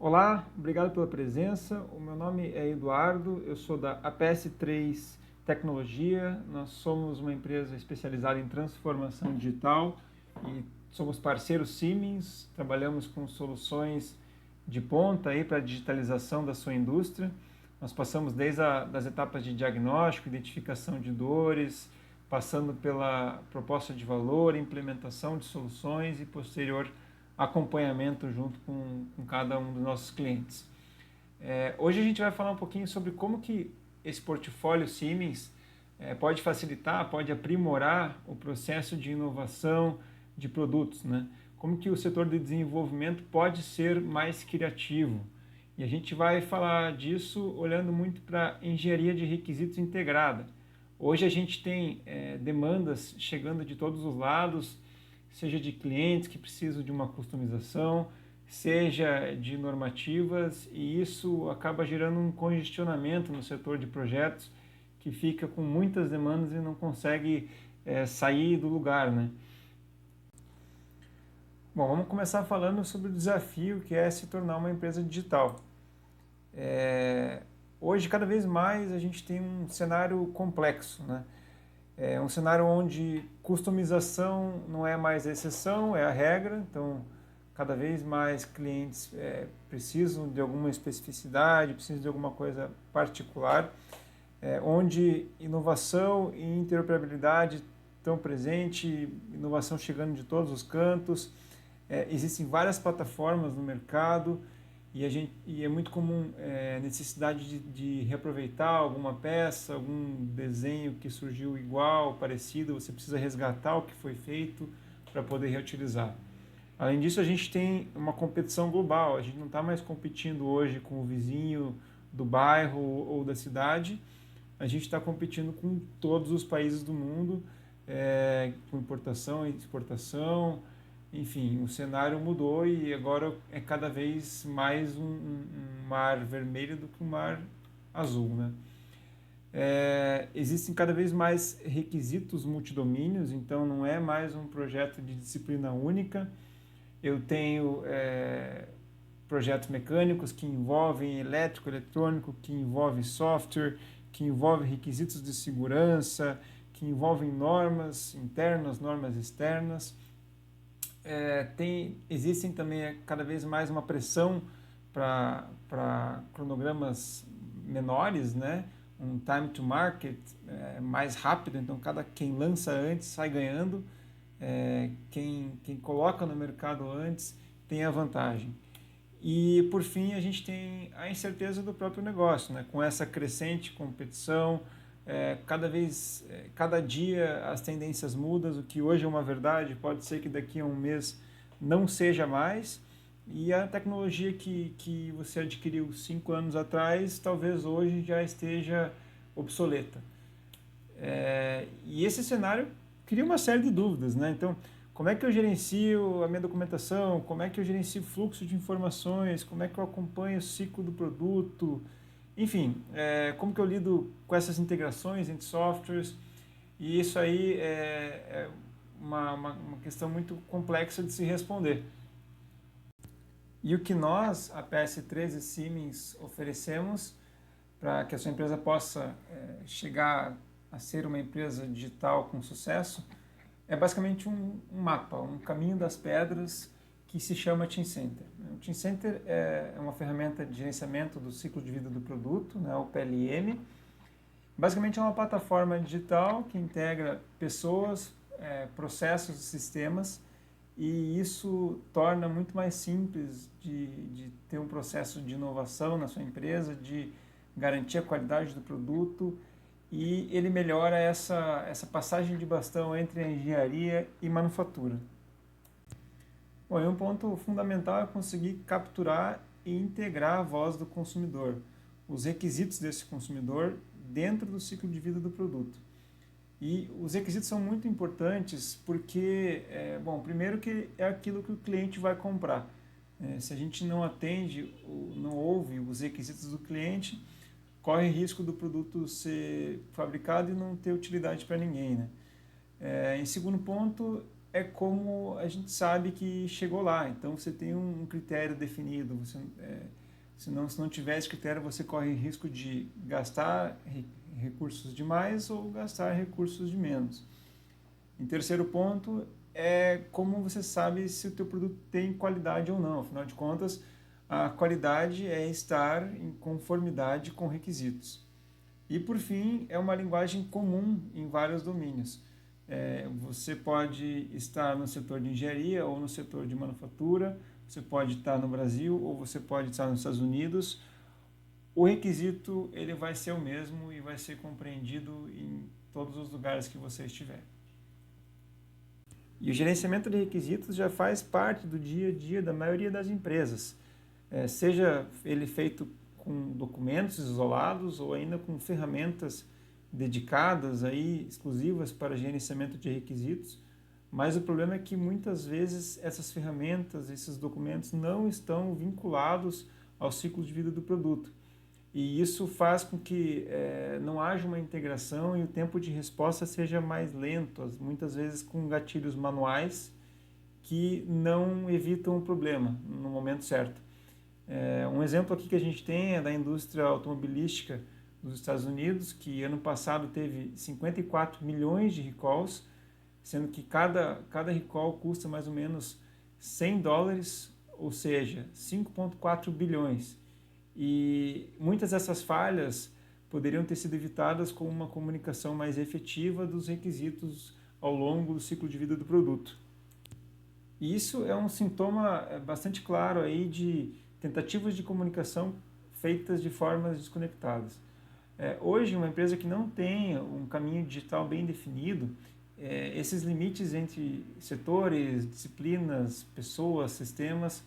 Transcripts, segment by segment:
Olá, obrigado pela presença. O meu nome é Eduardo, eu sou da APS3 Tecnologia. Nós somos uma empresa especializada em transformação digital e somos parceiros Siemens. Trabalhamos com soluções de ponta aí para a digitalização da sua indústria. Nós passamos desde das etapas de diagnóstico, identificação de dores, passando pela proposta de valor, implementação de soluções e posterior acompanhamento junto com cada um dos nossos clientes. Hoje a gente vai falar um pouquinho sobre como que esse portfólio Siemens pode facilitar, pode aprimorar o processo de inovação de produtos, né? Como que o setor de desenvolvimento pode ser mais criativo. E a gente vai falar disso olhando muito para engenharia de requisitos integrada. Hoje a gente tem demandas chegando de todos os lados, seja de clientes que precisam de uma customização, seja de normativas, e isso acaba gerando um congestionamento no setor de projetos que fica com muitas demandas e não consegue sair do lugar, né? Bom, vamos começar falando sobre o desafio que é se tornar uma empresa digital. Hoje, cada vez mais, a gente tem um cenário complexo, né? É um cenário onde customização não é mais a exceção, é a regra. Então, cada vez mais clientes precisam de alguma especificidade, precisam de alguma coisa particular, onde inovação e interoperabilidade estão presentes, inovação chegando de todos os cantos. Existem várias plataformas no mercado e é muito comum necessidade de reaproveitar alguma peça, algum desenho que surgiu igual, parecido, você precisa resgatar o que foi feito para poder reutilizar. Além disso, a gente tem uma competição global, a gente não está mais competindo hoje com o vizinho do bairro ou da cidade, a gente está competindo com todos os países do mundo, com importação e exportação. Enfim, o cenário mudou e agora é cada vez mais um mar vermelho do que um mar azul, né? Existem cada vez mais requisitos multidomínios, então não é mais um projeto de disciplina única. Eu tenho projetos mecânicos que envolvem elétrico, eletrônico, que envolvem software, que envolvem requisitos de segurança, que envolvem normas internas, normas externas. Existem também cada vez mais uma pressão para cronogramas menores, né? Um time to market mais rápido, então quem lança antes sai ganhando, quem coloca no mercado antes tem a vantagem. E por fim a gente tem a incerteza do próprio negócio, né? Com essa crescente competição, cada dia as tendências mudam, o que hoje é uma verdade pode ser que daqui a um mês não seja mais, e a tecnologia que você adquiriu 5 anos atrás talvez hoje já esteja obsoleta. E esse cenário cria uma série de dúvidas, né? Então, como é que eu gerencio a minha documentação? Como é que eu gerencio o fluxo de informações? Como é que eu acompanho o ciclo do produto? Enfim, como que eu lido com essas integrações entre softwares? E isso aí é uma questão muito complexa de se responder. E o que nós, a PS3 e Siemens, oferecemos para que a sua empresa possa chegar a ser uma empresa digital com sucesso é basicamente um mapa, um caminho das pedras que se chama Team Center. O Team Center é uma ferramenta de gerenciamento do ciclo de vida do produto, né, o PLM. Basicamente é uma plataforma digital que integra pessoas, processos e sistemas, e isso torna muito mais simples de ter um processo de inovação na sua empresa, de garantir a qualidade do produto, e ele melhora essa passagem de bastão entre a engenharia e manufatura. Bom, e um ponto fundamental é conseguir capturar e integrar a voz do consumidor, os requisitos desse consumidor dentro do ciclo de vida do produto. E os requisitos são muito importantes porque, primeiro que é aquilo que o cliente vai comprar. Se a gente não atende, não ouve os requisitos do cliente, corre risco do produto ser fabricado e não ter utilidade para ninguém, né? Em segundo ponto, é como a gente sabe que chegou lá. Então você tem um critério definido. Se não tiver esse critério, você corre risco de gastar recursos demais ou gastar recursos de menos. Em terceiro ponto, é como você sabe se o teu produto tem qualidade ou não. Afinal de contas, a qualidade é estar em conformidade com requisitos. E, por fim, é uma linguagem comum em vários domínios. Você pode estar no setor de engenharia ou no setor de manufatura, você pode estar no Brasil ou você pode estar nos Estados Unidos. O requisito ele vai ser o mesmo e vai ser compreendido em todos os lugares que você estiver. E o gerenciamento de requisitos já faz parte do dia a dia da maioria das empresas, seja ele feito com documentos isolados ou ainda com ferramentas dedicadas aí, exclusivas para gerenciamento de requisitos, mas o problema é que muitas vezes essas ferramentas, esses documentos não estão vinculados ao ciclo de vida do produto. E isso faz com que não haja uma integração e o tempo de resposta seja mais lento, muitas vezes com gatilhos manuais que não evitam o problema no momento certo. Um exemplo aqui que a gente tem é da indústria automobilística dos Estados Unidos, que ano passado teve 54 milhões de recalls, sendo que cada recall custa mais ou menos $100, ou seja, 5,4 bilhões. E muitas dessas falhas poderiam ter sido evitadas com uma comunicação mais efetiva dos requisitos ao longo do ciclo de vida do produto. E isso é um sintoma bastante claro aí de tentativas de comunicação feitas de formas desconectadas. Hoje, uma empresa que não tem um caminho digital bem definido, esses limites entre setores, disciplinas, pessoas, sistemas,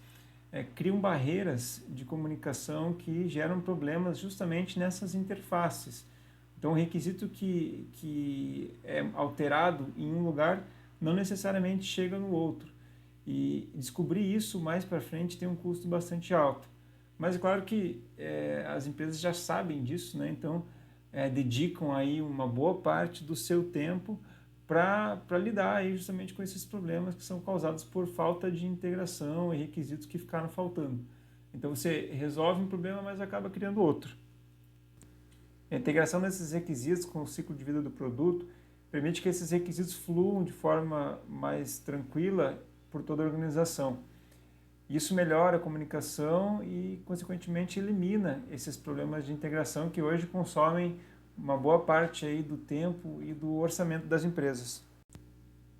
criam barreiras de comunicação que geram problemas justamente nessas interfaces. Então, o requisito que é alterado em um lugar não necessariamente chega no outro. E descobrir isso mais para frente tem um custo bastante alto. Mas é claro que as empresas já sabem disso, né? Então dedicam aí uma boa parte do seu tempo para lidar aí justamente com esses problemas que são causados por falta de integração e requisitos que ficaram faltando. Então você resolve um problema, mas acaba criando outro. A integração desses requisitos com o ciclo de vida do produto permite que esses requisitos fluam de forma mais tranquila por toda a organização. Isso melhora a comunicação e, consequentemente, elimina esses problemas de integração que hoje consomem uma boa parte aí do tempo e do orçamento das empresas.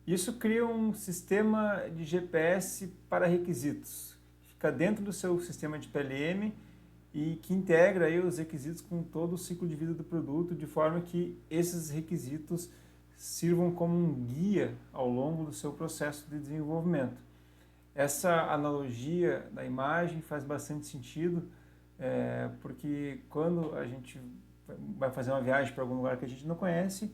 Isso cria um sistema de GPS para requisitos, que fica dentro do seu sistema de PLM e que integra aí os requisitos com todo o ciclo de vida do produto, de forma que esses requisitos sirvam como um guia ao longo do seu processo de desenvolvimento. Essa analogia da imagem faz bastante sentido, porque quando a gente vai fazer uma viagem para algum lugar que a gente não conhece,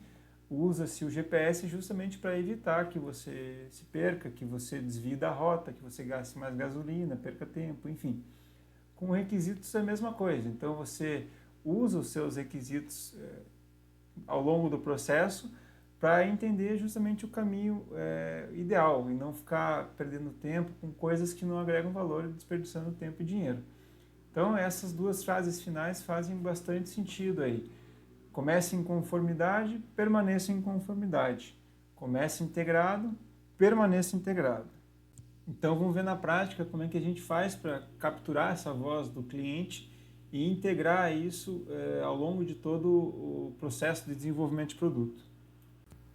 usa-se o GPS justamente para evitar que você se perca, que você desvie da rota, que você gaste mais gasolina, perca tempo, enfim. Com requisitos é a mesma coisa, então você usa os seus requisitos ao longo do processo para entender justamente o caminho ideal e não ficar perdendo tempo com coisas que não agregam valor e desperdiçando tempo e dinheiro. Então essas duas frases finais fazem bastante sentido aí. Comece em conformidade, permaneça em conformidade. Comece integrado, permaneça integrado. Então vamos ver na prática como é que a gente faz para capturar essa voz do cliente e integrar isso ao longo de todo o processo de desenvolvimento de produto.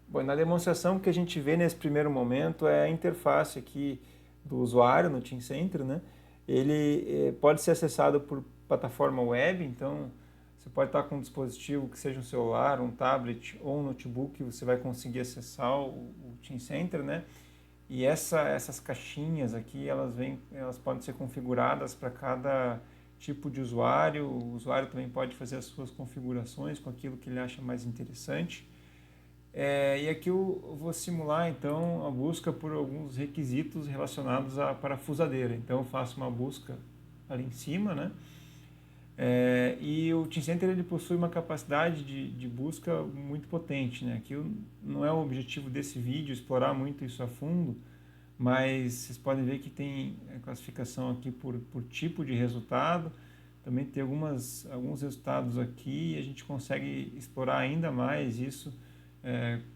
Bom, na demonstração o que a gente vê nesse primeiro momento é a interface aqui do usuário no Teamcenter, né? Ele pode ser acessado por plataforma web, então você pode estar com um dispositivo que seja um celular, um tablet ou um notebook, você vai conseguir acessar o Teamcenter, né? E essas caixinhas aqui, elas podem ser configuradas para cada tipo de usuário. O usuário também pode fazer as suas configurações com aquilo que ele acha mais interessante. E aqui eu vou simular então a busca por alguns requisitos relacionados à parafusadeira. Então eu faço uma busca ali em cima, né? E o Teamcenter ele possui uma capacidade de busca muito potente, né? Aqui não é o objetivo desse vídeo explorar muito isso a fundo, mas vocês podem ver que tem classificação aqui por tipo de resultado, também tem alguns resultados aqui e a gente consegue explorar ainda mais isso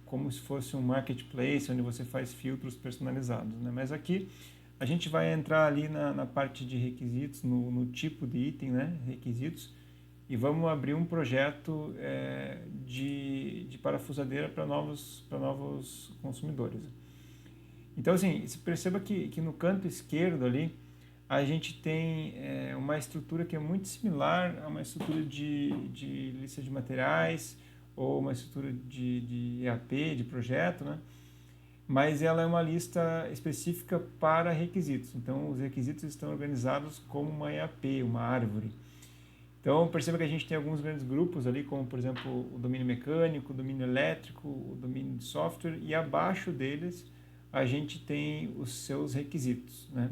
como se fosse um marketplace onde você faz filtros personalizados, né? Mas aqui a gente vai entrar ali na parte de requisitos, no tipo de item, né? Requisitos, e vamos abrir um projeto de parafusadeira para novos consumidores. Então, assim, você perceba que no canto esquerdo ali, a gente tem uma estrutura que é muito similar a uma estrutura de lista de materiais ou uma estrutura de EAP, de projeto, né? Mas ela é uma lista específica para requisitos. Então, os requisitos estão organizados como uma EAP, uma árvore. Então, perceba que a gente tem alguns grandes grupos ali, como, por exemplo, o domínio mecânico, o domínio elétrico, o domínio de software, e abaixo deles a gente tem os seus requisitos, né?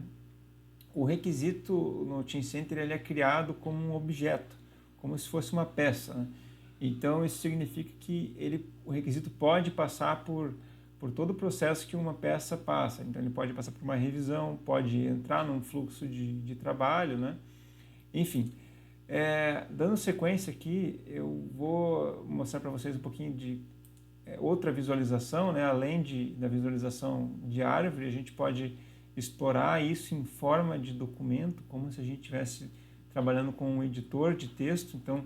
O requisito no Teamcenter ele é criado como um objeto, como se fosse uma peça, né? Então, isso significa que o requisito pode passar por todo o processo que uma peça passa. Então, ele pode passar por uma revisão, pode entrar num fluxo de trabalho, né? Enfim, dando sequência aqui, eu vou mostrar para vocês um pouquinho de outra visualização, né? Além da visualização de árvore, a gente pode explorar isso em forma de documento, como se a gente estivesse trabalhando com um editor de texto. Então,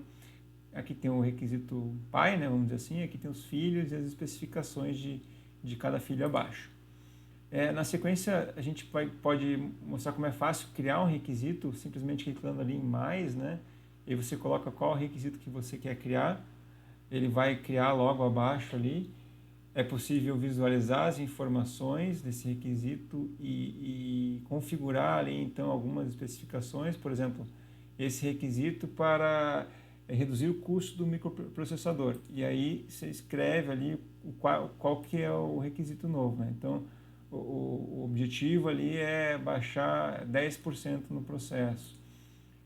aqui tem o requisito pai, né? Vamos dizer assim, aqui tem os filhos e as especificações de cada filho abaixo. Na sequência, a gente pode mostrar como é fácil criar um requisito, simplesmente clicando ali em mais, né? E você coloca qual requisito que você quer criar, ele vai criar logo abaixo ali. É possível visualizar as informações desse requisito e configurar ali então algumas especificações, por exemplo, esse requisito para reduzir o custo do microprocessador. E aí você escreve ali qual que é o requisito novo, né? Então, o objetivo ali é baixar 10% no processo.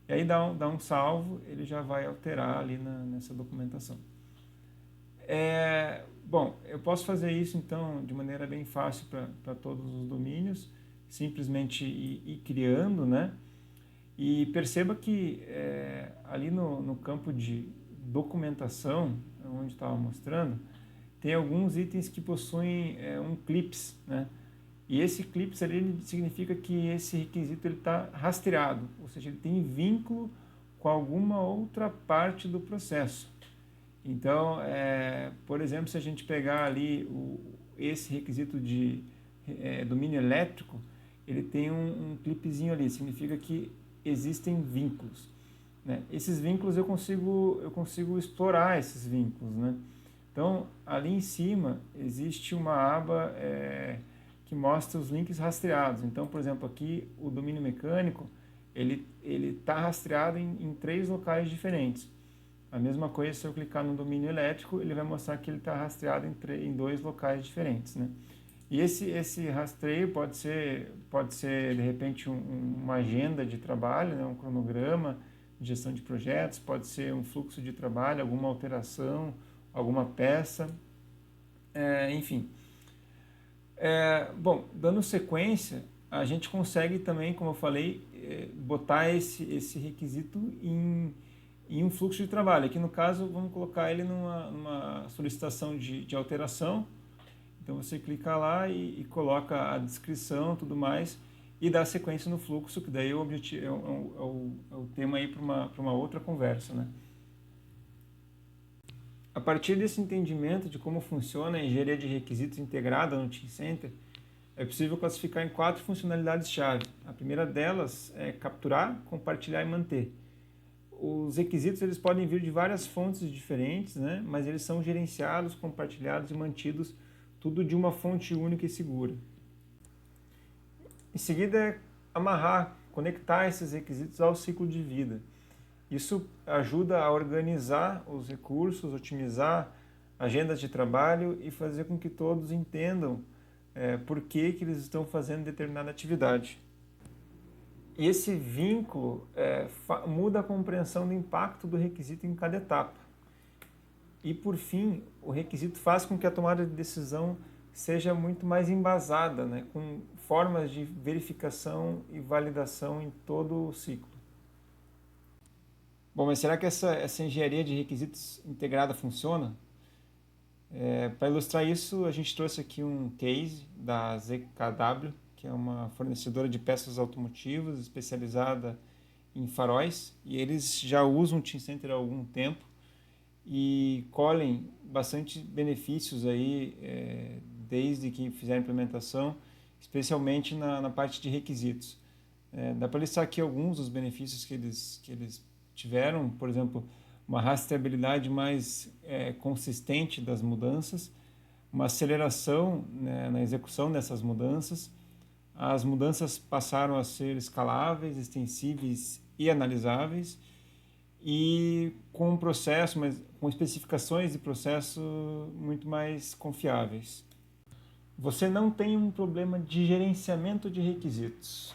E aí dá um salvo, ele já vai alterar ali nessa documentação. Bom, eu posso fazer isso então de maneira bem fácil para todos os domínios, simplesmente ir criando, né? E perceba que ali no campo de documentação, onde estava mostrando, tem alguns itens que possuem um clips, né? E esse clips ali significa que esse requisito está rastreado, ou seja, ele tem vínculo com alguma outra parte do processo. Então, por exemplo, se a gente pegar ali esse requisito de domínio elétrico, ele tem um clipezinho ali, significa que existem vínculos, né? Esses vínculos eu consigo explorar esses vínculos, né? Então, ali em cima existe uma aba que mostra os links rastreados. Então, por exemplo, aqui o domínio mecânico, ele está rastreado em 3 locais diferentes. A mesma coisa se eu clicar no domínio elétrico, ele vai mostrar que ele está rastreado em 2 locais diferentes, né? E esse rastreio pode ser de repente uma agenda de trabalho, né? Um cronograma de gestão de projetos, pode ser um fluxo de trabalho, alguma alteração, alguma peça, enfim. Bom, dando sequência, a gente consegue também, como eu falei, botar esse requisito em um fluxo de trabalho. Aqui no caso, vamos colocar ele numa solicitação de alteração. Então você clica lá e coloca a descrição, tudo mais, e dá sequência no fluxo, que daí o objetivo é o tema aí para uma outra conversa, né? A partir desse entendimento de como funciona a engenharia de requisitos integrada no Teamcenter, é possível classificar em 4 funcionalidades-chave. A primeira delas é capturar, compartilhar e manter. Os requisitos eles podem vir de várias fontes diferentes, né? Mas eles são gerenciados, compartilhados e mantidos tudo de uma fonte única e segura. Em seguida é amarrar, conectar esses requisitos ao ciclo de vida. Isso ajuda a organizar os recursos, otimizar agendas de trabalho e fazer com que todos entendam por que eles estão fazendo determinada atividade. E esse vínculo muda a compreensão do impacto do requisito em cada etapa. E, por fim, o requisito faz com que a tomada de decisão seja muito mais embasada, né, com formas de verificação e validação em todo o ciclo. Bom, mas será que essa engenharia de requisitos integrada funciona? Para ilustrar isso, a gente trouxe aqui um case da ZKW, que é uma fornecedora de peças automotivas especializada em faróis, e eles já usam o Teamcenter há algum tempo e colhem bastante benefícios aí desde que fizeram a implementação, especialmente na parte de requisitos. Dá para listar aqui alguns dos benefícios que eles tiveram, por exemplo, uma rastreabilidade mais consistente das mudanças, uma aceleração, né, na execução dessas mudanças. As mudanças passaram a ser escaláveis, extensíveis e analisáveis, e com um processo, mas com especificações de processo muito mais confiáveis. Você não tem um problema de gerenciamento de requisitos.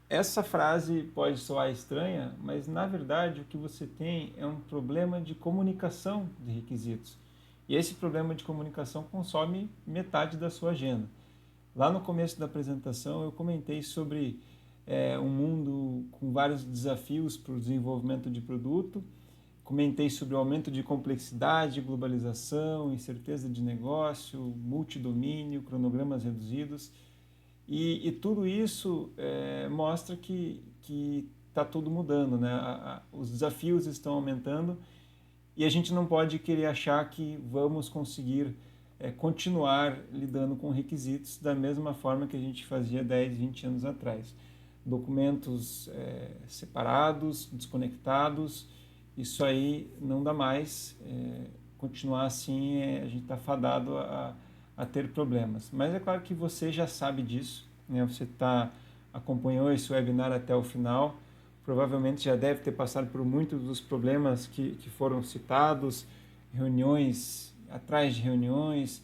Essa frase pode soar estranha, mas na verdade o que você tem é um problema de comunicação de requisitos. E esse problema de comunicação consome metade da sua agenda. Lá no começo da apresentação eu comentei sobre um mundo com vários desafios para o desenvolvimento de produto, comentei sobre o aumento de complexidade, globalização, incerteza de negócio, multidomínio, cronogramas reduzidos, e tudo isso mostra que está tudo mudando, né? Os desafios estão aumentando e a gente não pode querer achar que vamos conseguir continuar lidando com requisitos da mesma forma que a gente fazia 10, 20 anos atrás. Documentos separados, desconectados, isso aí não dá mais. Continuar assim, a gente está fadado a ter problemas. Mas é claro que você já sabe disso, né? Você acompanhou esse webinar até o final, provavelmente já deve ter passado por muitos dos problemas que foram citados, reuniões atrás de reuniões,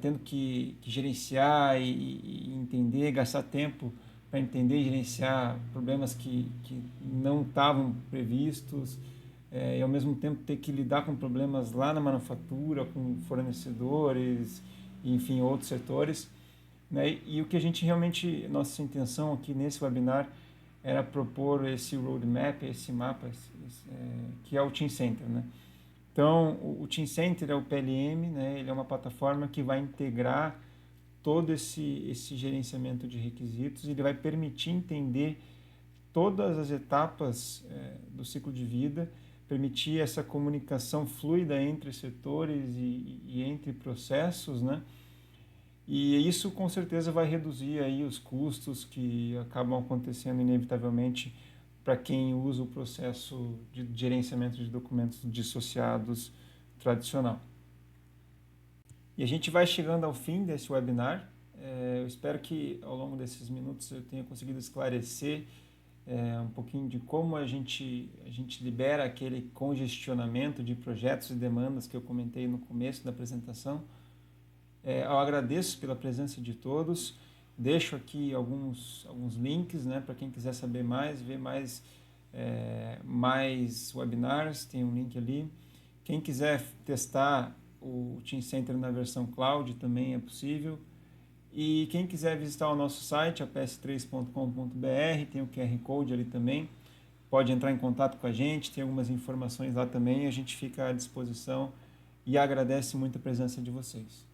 tendo que gerenciar e entender, gastar tempo para entender e gerenciar problemas que não estavam previstos, e ao mesmo tempo ter que lidar com problemas lá na manufatura, com fornecedores, enfim, outros setores, né? E o que a gente realmente, nossa intenção aqui nesse webinar era propor esse roadmap, esse mapa, que é o Teamcenter, né? Então, o Teamcenter é o PLM, né? Ele é uma plataforma que vai integrar todo esse gerenciamento de requisitos, e ele vai permitir entender todas as etapas do ciclo de vida, permitir essa comunicação fluida entre setores e entre processos, né? E isso com certeza vai reduzir aí os custos que acabam acontecendo inevitavelmente para quem usa o processo de gerenciamento de documentos dissociados tradicional. E a gente vai chegando ao fim desse webinar. Eu espero que ao longo desses minutos eu tenha conseguido esclarecer um pouquinho de como a gente libera aquele congestionamento de projetos e demandas que eu comentei no começo da apresentação. Eu agradeço pela presença de todos. Deixo aqui alguns links, né, para quem quiser saber mais, ver mais webinars, tem um link ali. Quem quiser testar o Teamcenter na versão cloud também é possível. E quem quiser visitar o nosso site, aps3.com.br, tem o QR Code ali também. Pode entrar em contato com a gente, tem algumas informações lá também. A gente fica à disposição e agradece muito a presença de vocês.